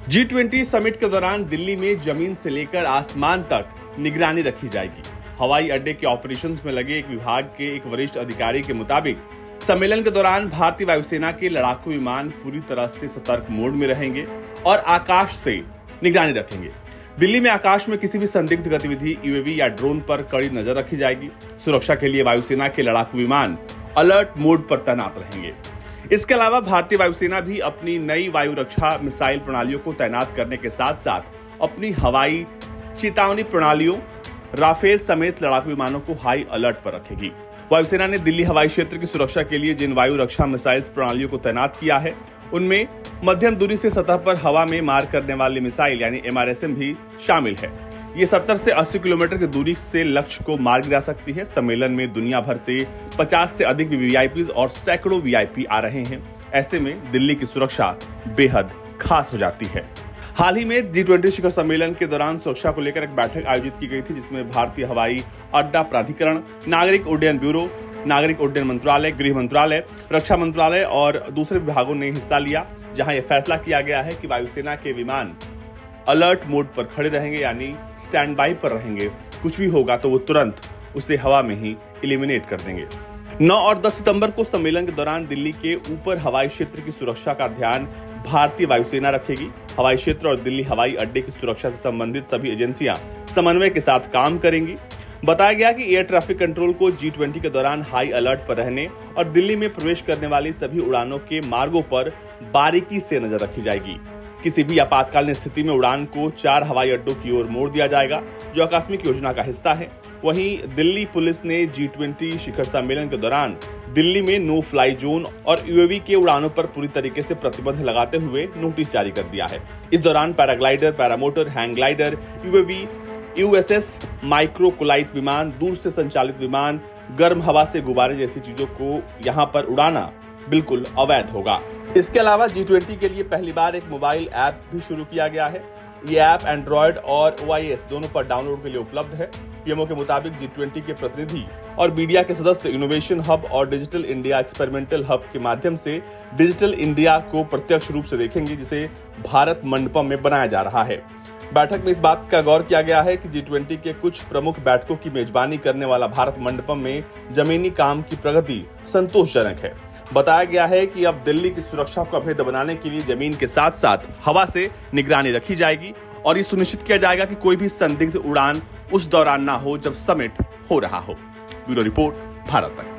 G20 summit के दौरान दिल्ली में जमीन से लेकर आसमान तक निगरानी रखी जाएगी। हवाई अड्डे के ऑपरेशंस में लगे एक विभाग के एक वरिष्ठ अधिकारी के मुताबिक सम्मेलन के दौरान भारतीय वायुसेना के लड़ाकू विमान पूरी तरह से सतर्क मोड में रहेंगे और आकाश से निगरानी रखेंगे। दिल्ली में आकाश में किसी भी संदिग्ध गतिविधि, यूएवी या ड्रोन पर कड़ी नजर रखी जाएगी। सुरक्षा के लिए वायुसेना के लड़ाकू विमान अलर्ट मोड पर तैनात रहेंगे। इसके अलावा भारतीय वायुसेना भी अपनी नई वायु रक्षा मिसाइल प्रणालियों को तैनात करने के साथ साथ अपनी हवाई चेतावनी प्रणालियों, राफेल समेत लड़ाकू विमानों को हाई अलर्ट पर रखेगी। वायुसेना ने दिल्ली हवाई क्षेत्र की सुरक्षा के लिए जिन वायु रक्षा मिसाइल प्रणालियों को तैनात किया है, उनमें मध्यम दूरी से सतह पर हवा में मार करने वाली मिसाइल यानी MRSM भी शामिल है। ये 70 से 80 किलोमीटर की दूरी से लक्ष्य को मार गिरा सकती है। सम्मेलन में दुनिया भर से 50 से अधिक VIPs और सैकड़ों VIP आ रहे हैं। ऐसे में दिल्ली की सुरक्षा बेहद खास हो जाती है। हाल ही में G20 शिखर सम्मेलन के दौरान सुरक्षा को लेकर एक बैठक आयोजित की गई थी, जिसमें भारतीय हवाई अड्डा प्राधिकरण, नागरिक उड्डयन ब्यूरो, नागरिक उड्डयन मंत्रालय, गृह मंत्रालय, रक्षा मंत्रालय और दूसरे विभागों ने हिस्सा लिया, जहां यह फैसला किया गया है कि वायुसेना के विमान अलर्ट मोड पर खड़े रहेंगे, यानी स्टैंड बाई पर रहेंगे। कुछ भी होगा तो वो तुरंत उसे हवा में ही एलिमिनेट कर देंगे। 9 और 10 सितंबर को सम्मेलन के दौरान दिल्ली के ऊपर हवाई क्षेत्र की सुरक्षा का ध्यान भारतीय वायुसेना रखेगी। हवाई क्षेत्र और दिल्ली हवाई अड्डे की सुरक्षा से संबंधित सभी एजेंसियां समन्वय के साथ काम करेंगी। बताया गया कि एयर ट्रैफिक कंट्रोल को G20 के दौरान हाई अलर्ट पर रहने और दिल्ली में प्रवेश करने वाली सभी उड़ानों के मार्गों पर बारीकी से नजर रखी जाएगी। किसी भी आपातकालीन स्थिति में उड़ान को 4 हवाई अड्डों की ओर मोड़ दिया जाएगा, जो आकस्मिक योजना का हिस्सा है। वहीं दिल्ली पुलिस ने G20 शिखर सम्मेलन के दौरान दिल्ली में नो फ्लाई जोन और यूएवी के उड़ानों पर पूरी तरीके से प्रतिबंध लगाते हुए नोटिस जारी कर दिया है। इस दौरान paraglider, paramotor, hang glider, UAV, USS माइक्रोकुलाइट विमान, दूर से संचालित विमान, गर्म हवा से गुब्बारे जैसी चीजों को यहां पर उड़ाना बिल्कुल अवैध होगा। इसके अलावा G20 के लिए पहली बार एक मोबाइल ऐप भी शुरू किया गया है। ये ऐप एंड्रॉयड और OIS दोनों पर डाउनलोड के लिए उपलब्ध है। पीएमओ के मुताबिक G20 के प्रतिनिधि और मीडिया के सदस्य इनोवेशन हब और डिजिटल इंडिया एक्सपेरिमेंटल हब के माध्यम से डिजिटल इंडिया को प्रत्यक्ष रूप से देखेंगे, जिसे भारत मंडपम में बनाया जा रहा है। बैठक में इस बात का गौर किया गया है कि G20 के कुछ प्रमुख बैठकों की मेजबानी करने वाला भारत मंडपम में जमीनी काम की प्रगति संतोषजनक है। बताया गया है कि अब दिल्ली की सुरक्षा को अभेद्य बनाने के लिए जमीन के साथ साथ हवा से निगरानी रखी जाएगी और ये सुनिश्चित किया जाएगा कि कोई भी संदिग्ध उड़ान उस दौरान ना हो जब समिट हो रहा हो। ब्यूरो रिपोर्ट, भारत तक।